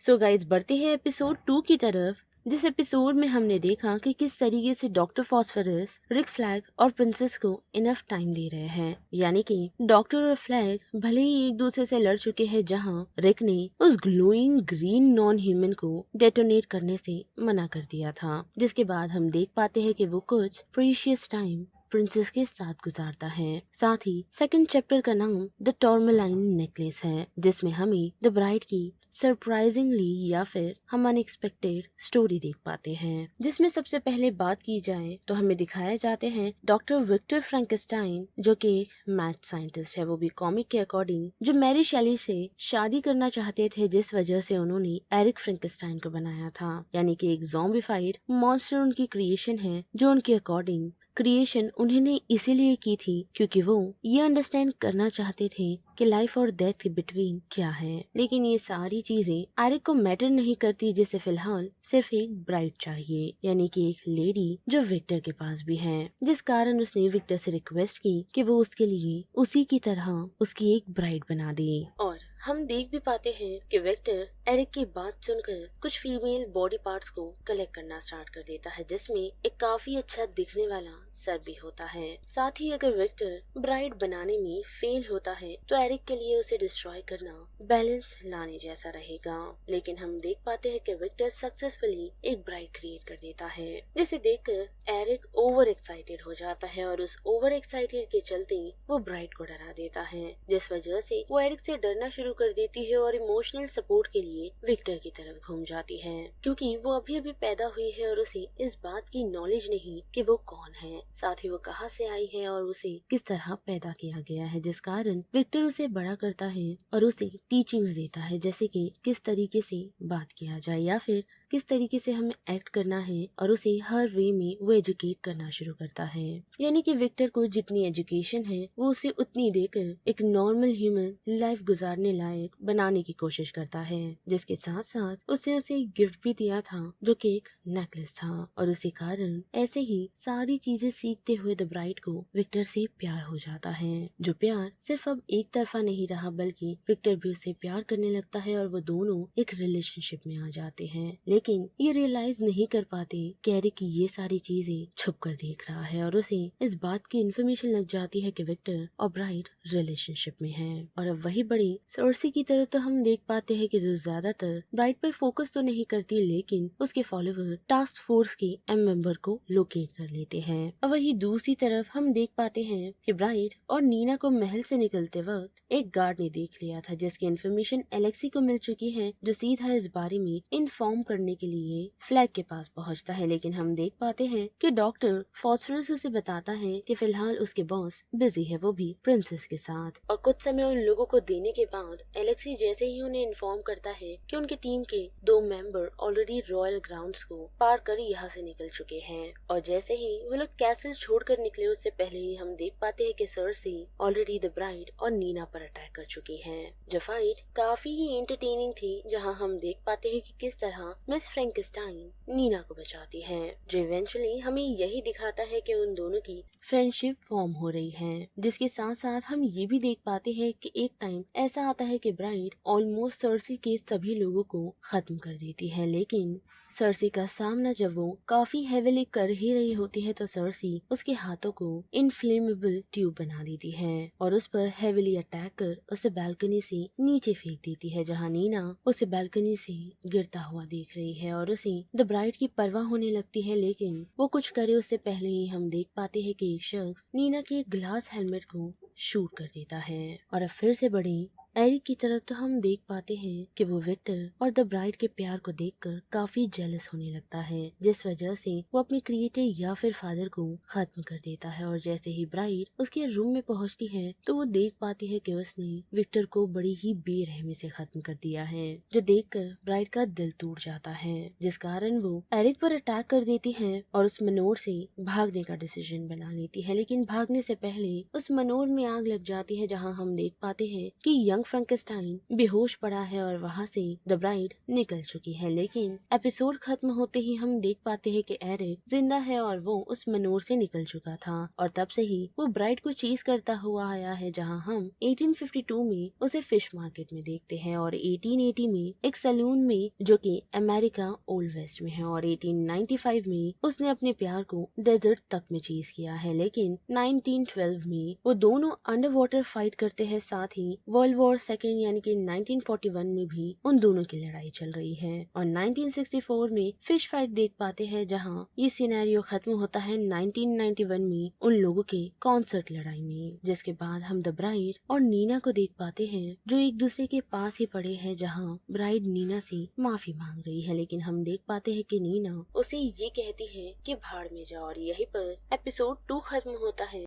So guys, बढ़ते हैं episode 2 की तरफ। जिस एपिसोड में हमने देखा कि किस तरीके से डॉक्टर फॉस्फरस रिक फ्लैग और प्रिंसेस को इनफ टाइम दे रहे हैं। यानी कि डॉक्टर और फ्लैग भले ही एक दूसरे से लड़ चुके हैं, जहां रिक ने उस ग्लोइंग ग्रीन नॉन ह्यूमन को डेटोनेट करने से मना कर दिया था, जिसके बाद हम देख पाते हैं कि वो कुछ प्रीशियस टाइम प्रिंसेस के साथ गुजारता है। साथ ही सेकंड चैप्टर का नाम द टॉर्मलाइन नेकलेस है, जिसमें हमें द ब्राइड की सरप्राइजिंगली या फिर हम अनएक्सपेक्टेड स्टोरी देख पाते हैं। जिसमें सबसे पहले बात की जाए तो हमें दिखाए जाते हैं डॉक्टर विक्टर फ्रैंकेस्टाइन, जो कि एक मैथ साइंटिस्ट है, वो भी कॉमिक के अकॉर्डिंग, जो मैरी शेली से शादी करना चाहते थे, जिस वजह से उन्होंने एरिक फ्रैंकेस्टाइन को बनाया था। यानी कि एक ज़ॉम्बीफाइड मॉन्स्टर उनकी क्रिएशन है, जो उनके अकॉर्डिंग क्रिएशन उन्होंने इसीलिए की थी क्योंकि वो ये अंडरस्टैंड करना चाहते थे कि लाइफ और डेथ के बिटवीन क्या है। लेकिन ये सारी चीजें एरिक को मैटर नहीं करती, जिसे फिलहाल सिर्फ एक ब्राइड चाहिए, यानी कि एक लेडी जो विक्टर के पास भी है, जिस कारण उसने विक्टर से रिक्वेस्ट की कि वो उसके लिए उसी की तरह उसकी एक ब्राइड बना दे। और हम देख भी पाते हैं कि विक्टर एरिक की बात सुनकर कुछ फीमेल बॉडी पार्ट्स को कलेक्ट करना स्टार्ट कर देता है, जिसमें एक काफी अच्छा दिखने वाला सर भी होता है। साथ ही अगर विक्टर ब्राइड बनाने में फेल होता है तो एरिक के लिए उसे डिस्ट्रॉय करना बैलेंस लाने जैसा रहेगा। लेकिन हम देख पाते हैं कि विक्टर सक्सेसफुली एक ब्राइड क्रिएट कर देता है, जिसे देखकर एरिक ओवर एक्साइटेड हो जाता है और उस ओवर एक्साइटेड के चलते वो ब्राइड को डरा देता है, जिस वजह से वो एरिक से डरना शुरू कर देती है और इमोशनल सपोर्ट के लिए विक्टर की तरफ घूम जाती है, क्योंकि वो अभी अभी पैदा हुई है और उसे इस बात की नॉलेज नहीं कि वो कौन है, साथ ही वो कहाँ से आई है और उसे किस तरह पैदा किया गया है, जिस कारण विक्टर उसे बड़ा करता है और उसे टीचिंग्स देता है, जैसे कि किस तरीके से बात किया जाए या फिर किस तरीके से हमें एक्ट करना है, और उसे हर वे में वो एजुकेट करना शुरू करता है। यानी कि विक्टर को जितनी एजुकेशन है वो उसे उतनी देकर एक नॉर्मल ह्यूमन लाइफ गुजारने लायक बनाने की कोशिश करता है, जिसके साथ साथ उसे एक गिफ्ट भी दिया था, जो कि एक नेकलेस था। और उसी कारण ऐसे ही सारी चीजें सीखते हुए द ब्राइड को विक्टर से प्यार हो जाता है, जो प्यार सिर्फ अब एक तरफा नहीं रहा, बल्कि विक्टर भी उससे प्यार करने लगता है और वो दोनों एक रिलेशनशिप में आ जाते हैं। लेकिन ये रियलाइज नहीं कर पाते कि एरिक की ये सारी चीजें छुप कर देख रहा है और उसे इस बात की इन्फॉर्मेशन लग जाती है कि विक्टर और ब्राइड रिलेशनशिप में है। और अब वही बड़ी सर्सी की तरह तो हम देख पाते हैं कि जो ज्यादातर ब्राइड पर फोकस तो नहीं करती, लेकिन उसके फॉलोवर टास्क फोर्स के एम मेंबर को लोकेट कर लेते हैं। और वही दूसरी तरफ हम देख पाते हैं कि ब्राइड और नीना को महल से निकलते वक्त एक गार्ड ने देख लिया था, जिसकी इन्फॉर्मेशन एलेक्सी को मिल चुकी है, जो सीधा इस बारे में इन्फॉर्म करने के लिए फ्लैग के पास पहुंचता है। लेकिन हम देख पाते हैं कि डॉक्टर फॉस्फरस उसे बताता है कि फिलहाल उसके बॉस बिजी है, वो भी प्रिंसेस के साथ। और कुछ समय उन लोगों को देने के बाद एलेक्सी जैसे ही उन्हें इन्फॉर्म करता है कि उनकी टीम के 2 मेंबर ऑलरेडी रॉयल ग्राउंड्स को पार कर यहाँ से निकल चुके हैं, और जैसे ही वो लोग कैसल छोड़कर निकले उससे पहले ही हम देख पाते हैं कि सर्सी ऑलरेडी द ब्राइड और नीना पर अटैक कर चुकी हैं। जो फाइट काफी ही एंटरटेनिंग थी, जहां हम देख पाते हैं कि किस तरह मिस फ्रैंकेस्टाइन नीना को बचाती है, जो इवेंचुअली हमें यही दिखाता है कि उन दोनों की फ्रेंडशिप फॉर्म हो रही है। जिसके साथ साथ हम ये भी देख पाते हैं कि एक टाइम ऐसा आता है कि ब्राइड ऑलमोस्ट सर्सी के सभी लोगों को खत्म कर देती है, लेकिन सर्सी का सामना जब वो काफी हेविली कर ही रही होती है तो सर्सी उसके हाथों को इनफ्लेमेबल ट्यूब बना देती है और उस पर हेविली अटैक कर उसे बालकनी से नीचे फेंक देती है, जहां नीना उसे बालकनी से गिरता हुआ देख रही है और उसे द ब्राइड की परवाह होने लगती है। लेकिन वो कुछ करे उससे पहले ही हम देख पाते हैं कि एक शख्स नीना के ग्लास हेलमेट को शूट कर देता है। और अब फिर से बड़ी एरिक की तरफ तो हम देख पाते हैं कि वो विक्टर और द ब्राइड के प्यार को देखकर काफी जेलस होने लगता है, जिस वजह से वो अपने क्रिएटर या फिर फादर को खत्म कर देता है। और जैसे ही ब्राइड उसके रूम में पहुंचती है तो वो देख पाती है कि उसने विक्टर को बड़ी ही बेरहमी से खत्म कर दिया है, जो देखकर ब्राइड का दिल टूट जाता है, जिस कारण वो एरिक पर अटैक कर देती है और उस मनोर से भागने का डिसीजन बना लेती है। लेकिन भागने से पहले उस मनोर में आग लग जाती है, जहाँ हम देख पाते हैं कि यंग यंग फ्रैंकेस्टाइन बेहोश पड़ा है और वहाँ से द ब्राइड निकल चुकी है। लेकिन एपिसोड खत्म होते ही हम देख पाते हैं कि एरिक जिंदा है और वो उस मनोर से निकल चुका था और तब से ही वो ब्राइड को चीज करता हुआ आया है, जहाँ हम 1852 में उसे फिश मार्केट में देखते हैं और 1880 में एक सैलून में जो कि अमेरिका ओल्ड वेस्ट में है और 1895 में उसने अपने प्यार को डेजर्ट तक में चीज किया है। लेकिन 1912 में वो दोनों अंडर वाटर फाइट करते हैं, साथ ही वर्ल्ड वॉर सेकेंड यानी कि 1941 में भी उन दोनों की लड़ाई चल रही है और 1964 में फिश फाइट देख पाते हैं, जहां ये सिनेरियो खत्म होता है 1991 में उन लोगों के कॉन्सर्ट लड़ाई में। जिसके बाद हम द ब्राइड और नीना को देख पाते हैं जो एक दूसरे के पास ही पड़े हैं, जहां ब्राइड नीना से माफी मांग रही है, लेकिन हम देख पाते हैं कि नीना उसे ये कहती है कि भाड़ में जाओ और यहीं पर एपिसोड 2 खत्म होता है।